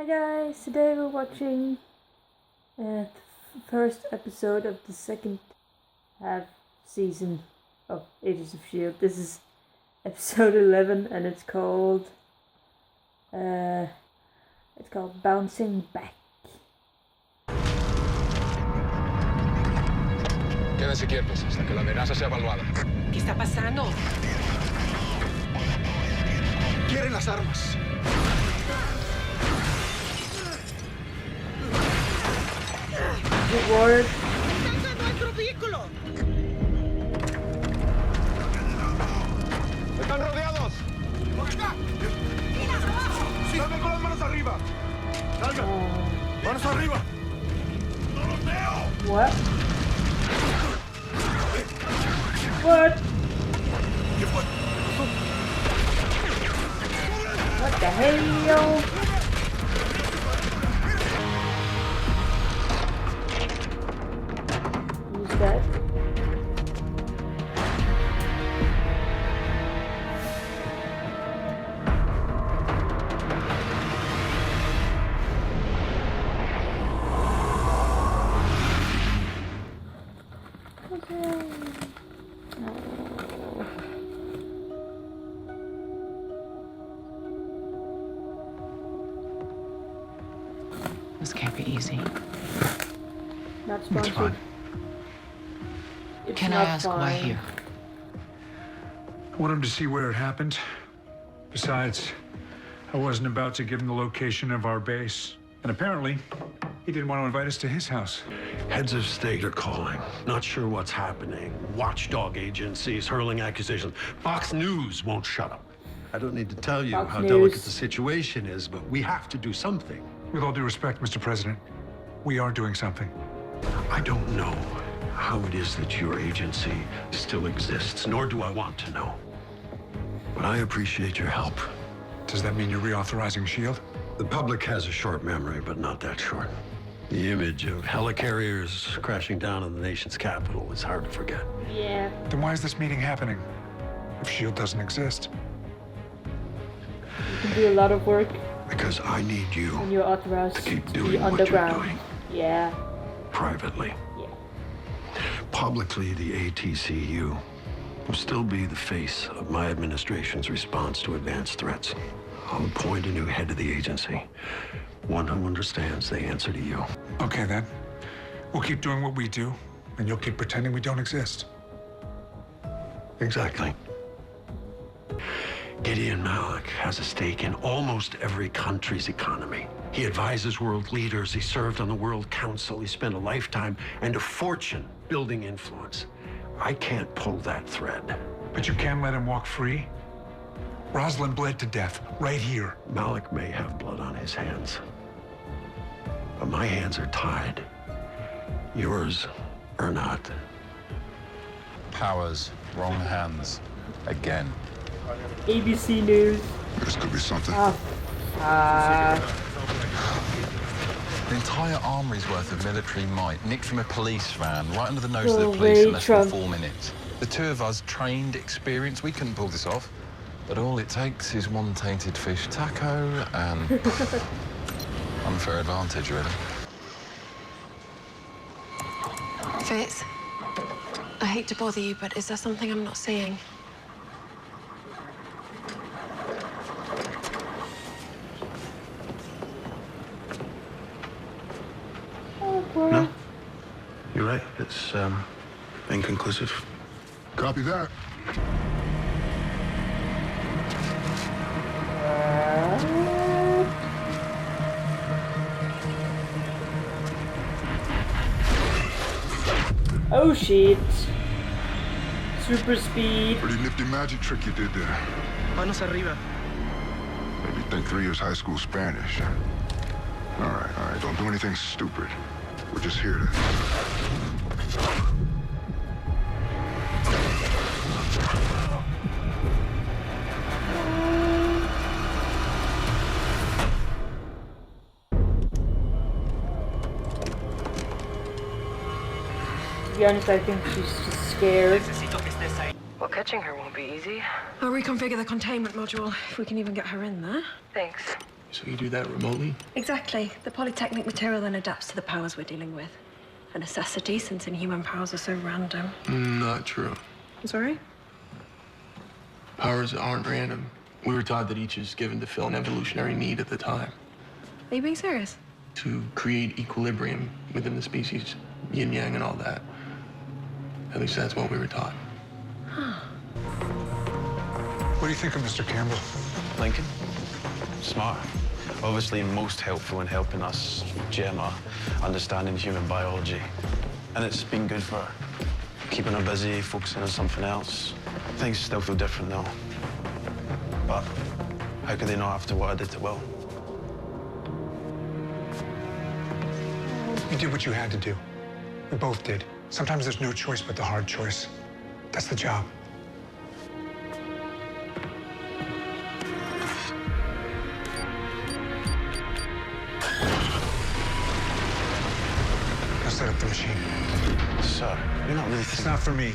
Hi guys, today we're watching the first episode of the second half season of Agents of S.H.I.E.L.D. This is episode 11 and it's called Bouncing Back. Quédense quietos hasta que la amenaza sea evaluada. ¿Qué está pasando? ¡Quieren las armas! Good word. ¡Salga nuestro vehículo! ¡Están rodeados! ¡Por acá! ¡Salgan con las manos arriba! ¡Salgan! ¡Manos arriba! ¡No los veo! What? What? ¿Qué fue? What the hell? Who's that? Okay. Oh. This can't be easy. Not It's sponsored. fine. It's Can I not ask why fine. here? I want him to see where it happened. Besides, I wasn't about to give him the location of our base. And apparently, he didn't want to invite us to his house. Heads of state are calling. Not sure what's happening. Watchdog agencies hurling accusations. Fox News won't shut up. I don't need to tell you Fox how News. delicate the situation is, but we have to do something. With all due respect, Mr. President, we are doing something. I don't know how it is that your agency still exists, nor do I want to know. But I appreciate your help. Does that mean you're reauthorizing S.H.I.E.L.D.? The public has a short memory, but not that short. The image of helicarriers crashing down on the nation's capital is hard to forget. Yeah. Then why is this meeting happening? If S.H.I.E.L.D. doesn't exist. You can do a lot of work Because I need you when you're authorized to keep to doing be what you're underground. doing. Yeah. privately. Yeah. Publicly, the ATCU will still be the face of my administration's response to advanced threats. I'll appoint a new head of the agency, one who understands they answer to you. Okay, then. We'll keep doing what we do, and you'll keep pretending we don't exist. Exactly. Gideon Malik has a stake in almost every country's economy. He advises world leaders. He served on the World Council. He spent a lifetime and a fortune building influence. I can't pull that thread. But you can't let him walk free. Rosalind bled to death, right here. Malik may have blood on his hands, but my hands are tied. Yours are not. Powers, wrong hands. Again. ABC News. This could be something. An entire armory's worth of military might nicked from a police van right under the nose Go of the police away, in less Trump. than 4 minutes. The two of us, trained, experienced, we couldn't pull this off. But all it takes is one tainted fish taco and unfair advantage, really. Fitz, I hate to bother you, but is there something I'm not seeing? No? You're right. It's inconclusive. Copy that. Oh shit. Super speed. Pretty nifty magic trick you did there. Manos arriba. Maybe think 3 years high school Spanish. All right. Don't do anything stupid. We're just here to... To be honest, I think she's just scared. Well, catching her won't be easy. I'll reconfigure the containment module if we can even get her in there. Thanks. So you do that remotely? Exactly. The polytechnic material then adapts to the powers we're dealing with. A necessity, since inhuman powers are so random. Not true. Sorry? Powers aren't random. We were taught that each is given to fill an evolutionary need at the time. Are you being serious? To create equilibrium within the species, yin yang and all that. At least that's what we were taught. What do you think of Mr. Campbell? Lincoln? Smart. Obviously most helpful in helping us, Gemma, understanding human biology. And it's been good for her. Keeping her busy, focusing on something else. Things still feel different, though. But how could they not after what I did to Will? You did what you had to do. We both did. Sometimes there's no choice but the hard choice. That's the job. Now set up the machine. Sir, you're not really It's not for me.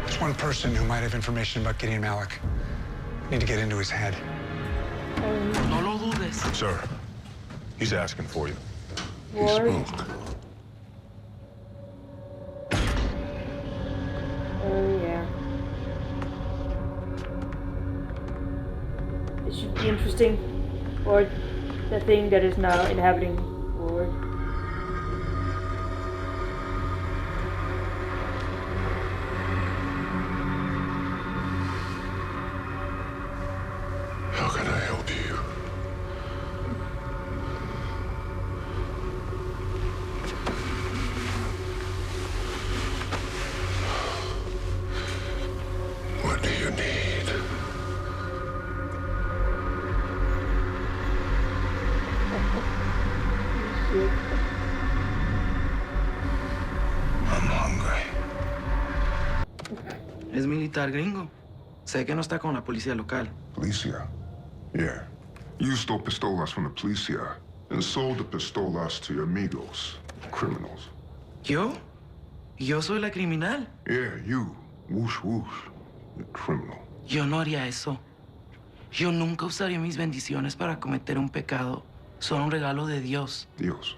There's one person who might have information about Gideon Malik. Need to get into his head. No lo dudes. Sir, he's asking for you. He What? spoke. Oh, yeah. It should be interesting. Or the thing that is now inhabiting Ward. How can I help you? What do you need? Shit. I'm hungry. Es militar gringo. Sé que no está con la policía local. Policia? Yeah. You stole pistolas from the policia and sold the pistolas to your amigos, criminals. ¿Yo? Yo soy la criminal. Yeah, you. Whoosh, whoosh. You're a criminal. Yo no haría eso. Yo nunca usaría mis bendiciones para cometer un pecado. Son un regalo de Dios. Dios.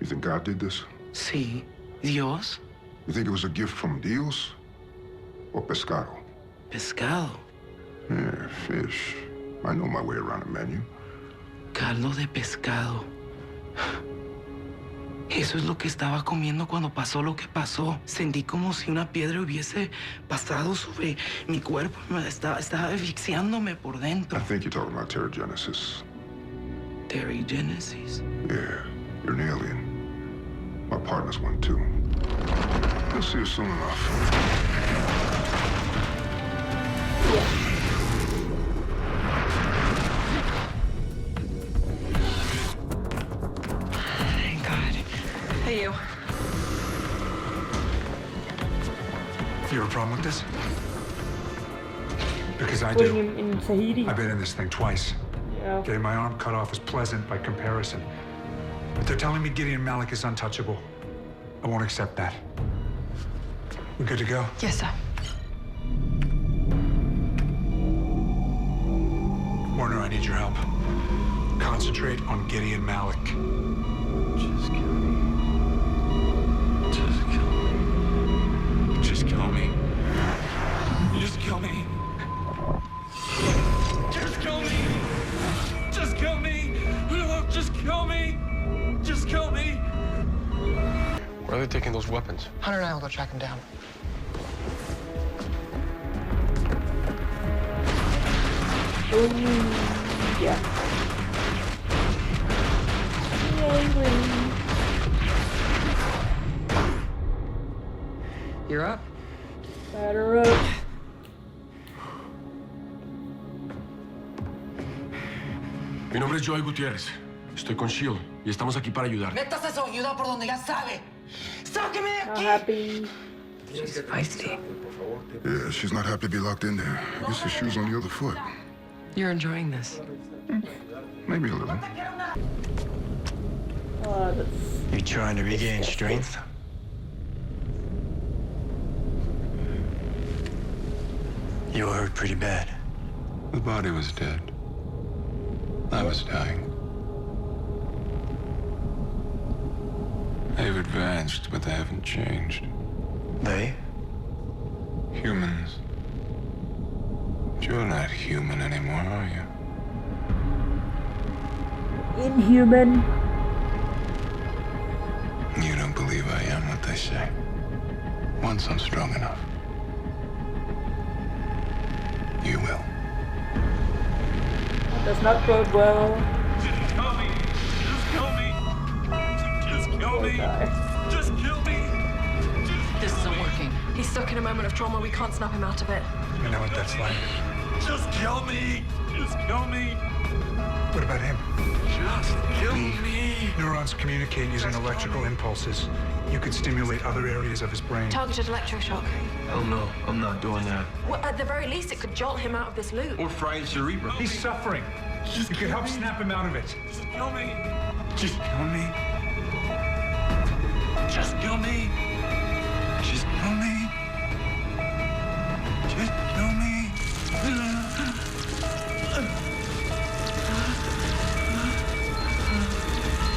You think God did this? Sí, Dios. You think it was a gift from Dios? Or pescado? Pescado. Yeah, fish. I know my way around a menu. Caldo de pescado. Eso es lo que estaba comiendo cuando pasó lo que pasó. Sentí como si una piedra hubiese pasado sobre mi cuerpo. Estaba asfixiándome por dentro. I think you're talking about pterogenesis. Pterogenesis. Yeah, you're an alien. My partner's one too. You'll see her soon enough. Thank God. Hey, you. You have a problem with this? Because I Putting do. him in Tahiti. I've been in this thing twice. Yeah. Getting my arm cut off is pleasant by comparison. But they're telling me Gideon Malik is untouchable. I won't accept that. We good to go? Yes, sir. Warner, I need your help. Concentrate on Gideon Malik. Just kill me. Just kill me. Just kill me. Just kill me. Just kill me. Just kill me. Just kill me. Just kill me. Where are they taking those weapons? Hunter and I will go track him down. Oh, yeah. Angry. You're up. Batter up. Mi nombre es Joey Gutiérrez. Estoy con S.H.I.E.L.D. y estamos aquí para ayudar. Métase su ayuda por donde ya sabe. ¡Sáqueme de Not aquí! happy. She's feisty. Yeah, she's not happy to be locked in there. Guess the shoe's on the other foot. You're enjoying this. Maybe a little. Oh, that's... You trying to regain strength? You were hurt pretty bad. The body was dead. I was dying. They've advanced, but they haven't changed. They? Humans. You're not human anymore, are you? Inhuman. You don't believe I am what they say. Once I'm strong enough, you will. That does not bode well. Just kill me. Just kill me. Just kill me. Just kill me. This isn't working. He's stuck in a moment of trauma. We can't snap him out of it. I know what that's like. Just kill me. Just kill me. What about him? Just kill me. Neurons communicate using electrical impulses. You could stimulate other areas of his brain. Targeted electroshock. Oh no, I'm not doing that. Well, at the very least, it could jolt him out of this loop. Or fry his cerebrum. He's suffering. You could help snap him out of it. Just kill me. Just kill me. Just kill me. Just kill me. Just kill me.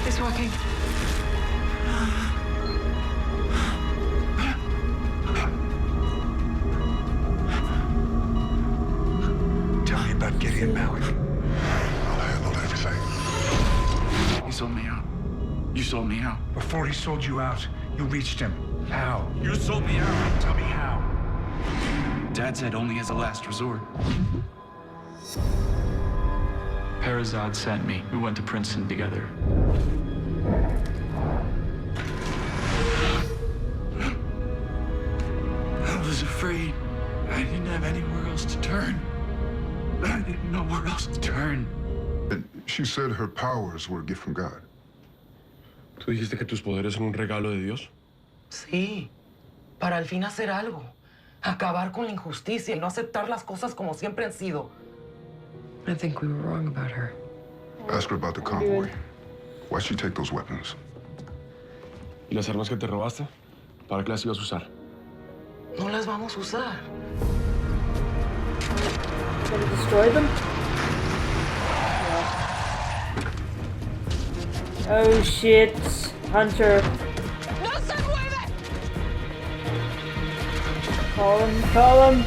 It's working. Tell me about Gideon Malik. I'll handle everything. He sold me out. You sold me out. Before he sold you out, you reached him. How? You sold me out. Tell me how. Dad said only as a last resort. Parazad sent me. We went to Princeton together. I was afraid. I didn't have anywhere else to turn. I didn't know where else to turn. She said her powers were a gift from God. ¿Tú dijiste que tus poderes son un regalo de Dios? Sí, para al fin hacer algo. Acabar con la injusticia y no aceptar las cosas como siempre han sido. I think we were wrong about her. Ask her about the convoy. Why'd she take those weapons? ¿Y las armas que te robaste? ¿Para qué las ibas a usar? No las vamos a usar. Gonna destroy them? Yeah. Oh shit, Hunter. No se mueve! Call him, call him.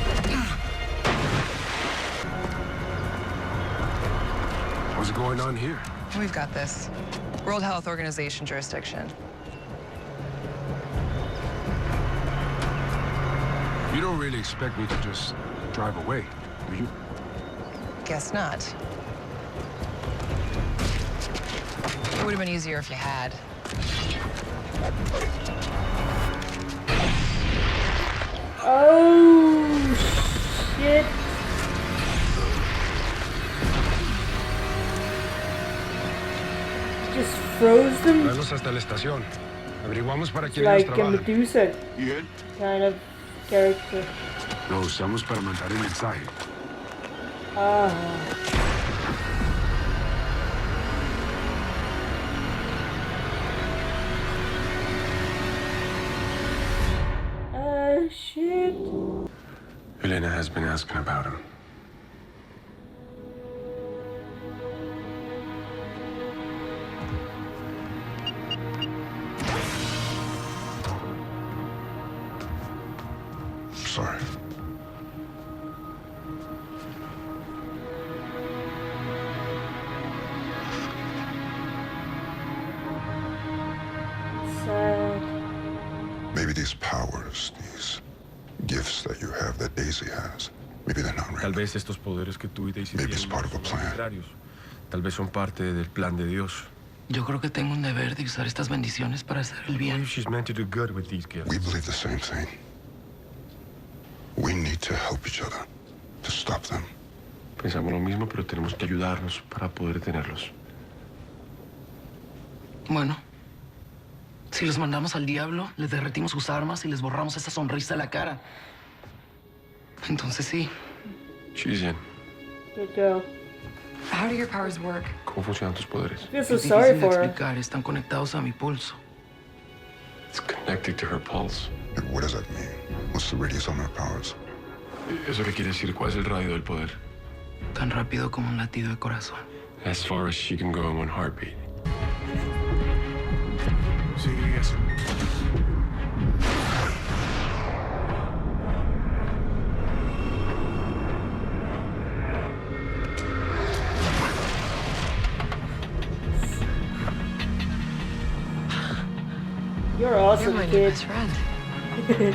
What's going on here? We've got this. World Health Organization jurisdiction. You don't really expect me to just drive away, do you? Guess not. It would have been easier if you had. Oh shit. Just froze them? Tráelos hasta la estación. Averiguamos para quién Like ellos a trabajan. Medusa kind of character. Lo usamos para mandar el mensaje. Ah. Shit. Elena has been asking about him. Sorry. Sad. Maybe these powers, these gifts that you have that Daisy has, maybe they're not real. Tal vez estos poderes que tú y Daisy Maybe it's tienen part of a son plan. arbitrarios. Tal vez son parte del plan de Dios. Yo creo que tengo un deber de usar estas bendiciones para hacer el What bien. if she's meant to do good with these gifts? We believe the same thing. We need to help each other to stop them. Pensamos lo mismo, pero tenemos que ayudarnos para poder detenerlos. Bueno, si los mandamos al diablo, les derretimos sus armas y les borramos esa sonrisa de la cara. Entonces sí. She's in. Good girl. How do your powers work? ¿Cómo funcionan tus poderes? I feel so Es sorry difícil de for her. explicar, están conectados a mi pulso. It's connected to her pulse. And what does that mean? What's the radius on our powers? ¿Eso qué quiere decir? ¿Cuál es el radio del poder? Tan rápido como un latido de corazón. As far as she can go in one heartbeat. Sigue eso. You're awesome, You're my kid. new best friend.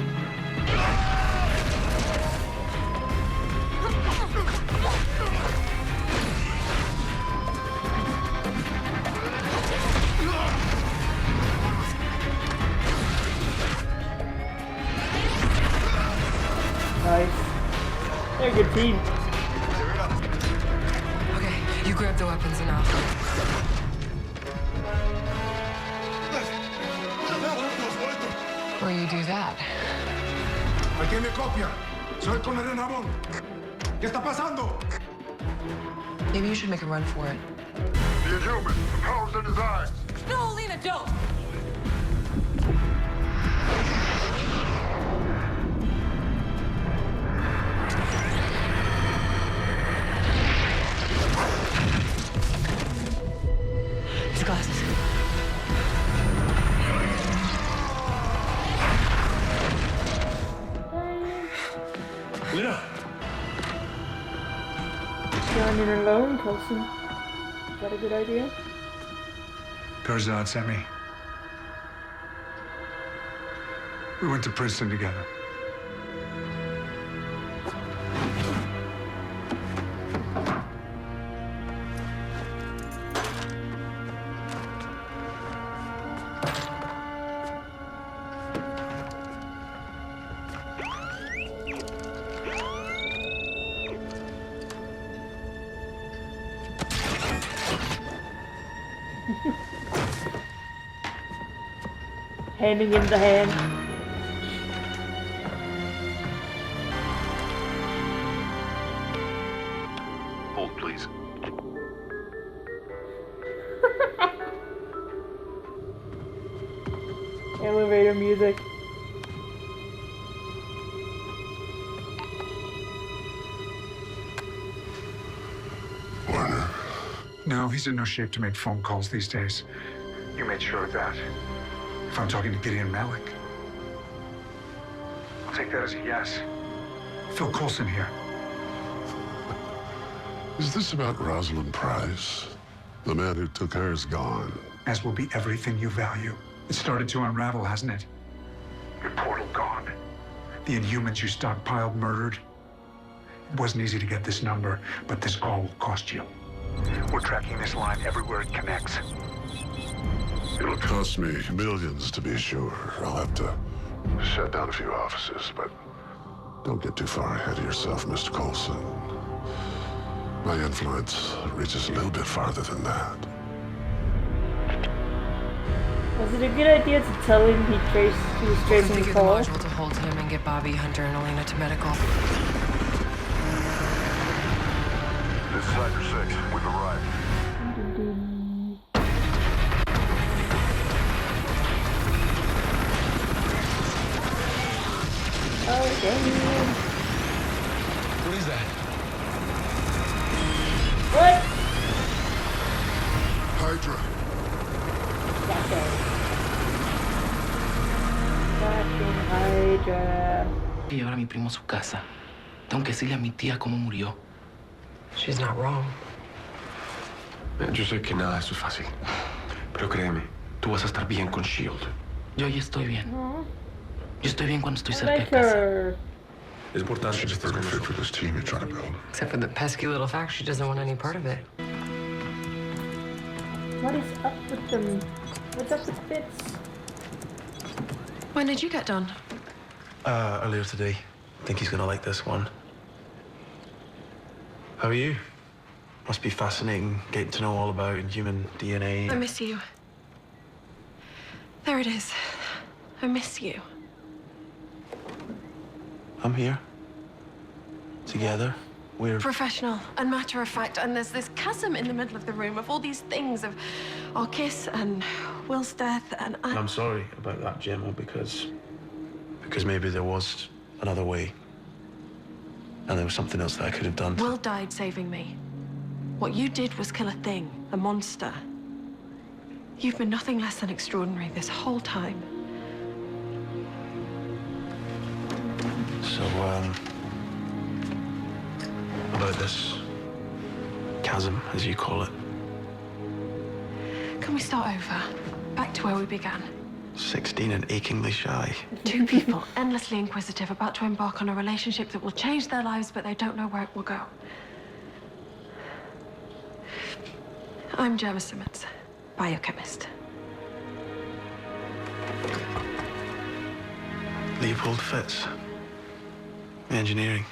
Nice. They're a good team. Okay, you grab the weapons and I'll... Or you do that. ¿Alguien me copia? Soy con el enabón. ¿Qué está pasando? Maybe you should make a run for it. The inhuman, the powers in his eyes. No, Lena, don't! His glasses. Lena! Going in alone, Coulson. Is that a good idea? Garzad sent me. We went to Princeton together. Handing him the hand. Hold, please. Elevator music. Warner. No, he's in no shape to make phone calls these days. You made sure of that. If I'm talking to Gideon Malik, I'll take that as a yes. Phil Coulson here. Is this about Rosalind Price? The man who took her is gone. As will be everything you value. It started to unravel, hasn't it? Your portal gone. The Inhumans you stockpiled murdered. It wasn't easy to get this number, but this call will cost you. We're tracking this line everywhere it connects. It'll cost me millions to be sure. I'll have to shut down a few offices, but don't get too far ahead of yourself, Mr. Coulson. My influence reaches a little bit farther than that. Was it a good idea to tell him he was tracing the Configure the call? module to hold him and get Bobby, Hunter, and Elena to medical. This is Sector 6. We've arrived. Oh, damn. What is that? What? Hydra. Fucking Hydra. Que llevar a mi primo a su casa. Tengo que decirle a mi tía cómo murió. She's not wrong. Yo sé que nada de esto es fácil. Pero créeme, tú vas a estar bien con S.H.I.E.L.D. Yo ya estoy bien. Yo estoy bien cuando estoy I cerca de like casa. her. Es importante que She's estés con perfect for nosotros. this team you're trying to build. Except for the pesky little fact she doesn't want any part of it. What is up with them? What's up with Fitz? When did you get done? Earlier today. Think he's gonna like this one. How are you? Must be fascinating getting to know all about human DNA. I miss you. There it is. I miss you. I'm here. Together. We're... Professional and matter of fact, and there's this chasm in the middle of the room of all these things of our kiss and Will's death and I'm sorry about that, Gemma, because maybe there was another way. And there was something else that I could have done. Will died saving me. What you did was kill a thing, a monster. You've been nothing less than extraordinary this whole time. So, about this chasm, as you call it. Can we start over? Back to where we began. 16 and achingly shy. Two people, endlessly inquisitive, about to embark on a relationship that will change their lives, but they don't know where it will go. I'm Gemma Simmons, biochemist. Leopold Fitz. Engineering.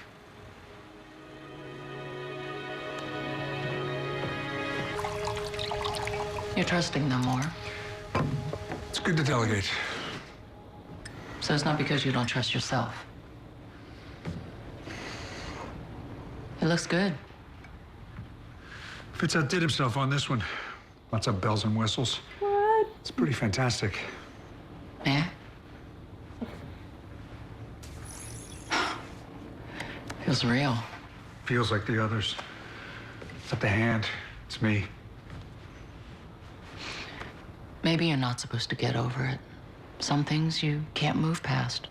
You're trusting them more. It's good to delegate. So it's not because you don't trust yourself. It looks good. Fitz outdid himself on this one. Lots of bells and whistles. What? It's pretty fantastic. Yeah? Feels real. Feels like the others. It's not the hand, it's me. Maybe you're not supposed to get over it. Some things you can't move past.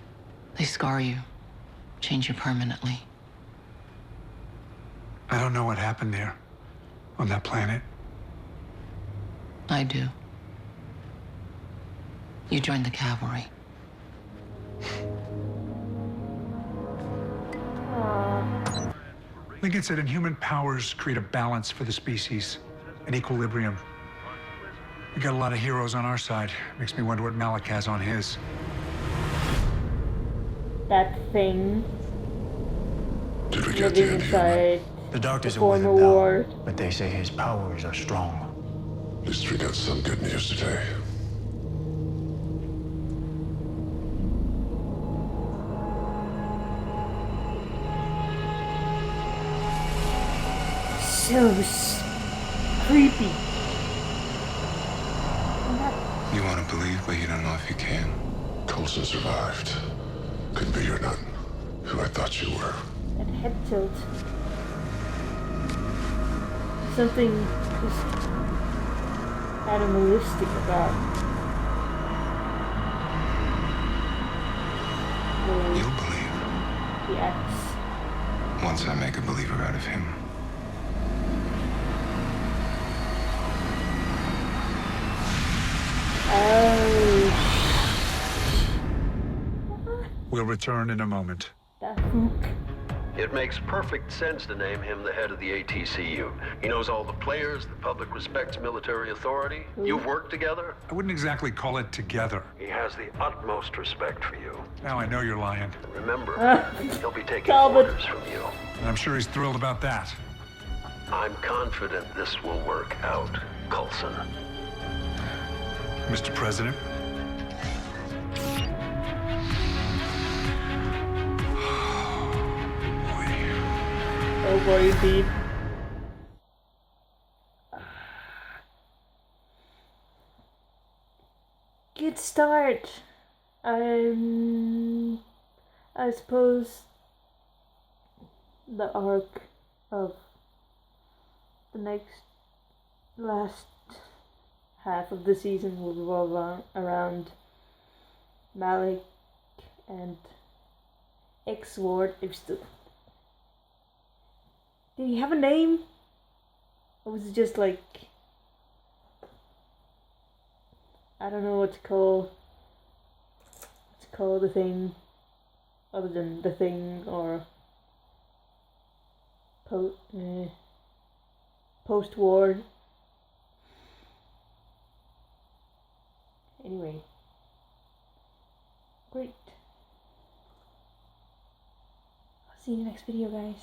They scar you, change you permanently. I don't know what happened there, on that planet. I do. You joined the cavalry. Lincoln said inhuman powers create a balance for the species, an equilibrium. We got a lot of heroes on our side. Makes me wonder what Malik has on his. That thing. Did we get Living inside The doctors the are with former him now, war. but they say his powers are strong. At least we got some good news today. So creepy. You want to believe, but you don't know if you can. Coulson survived. Could be you're not who I thought you were. That head tilt. Something just animalistic about You'll believe. the acts. Once I make a believer out of him. Oh, We'll return in a moment. that hook. It makes perfect sense to name him the head of the ATCU. He knows all the players, the public respects military authority. You've worked together. I wouldn't exactly call it together. He has the utmost respect for you. Now I know you're lying. And remember, he'll be taking Talbot. orders from you. And I'm sure he's thrilled about that. I'm confident this will work out, Coulson. Mr. President. Oh boy, indeed. Good start. I suppose the arc of the last half of the season will revolve around Malik and X-Ward. Did he have a name? Or was it just like, I don't know what to call the thing other than the thing, or post-war. Anyway, great. I'll see you in the next video, guys.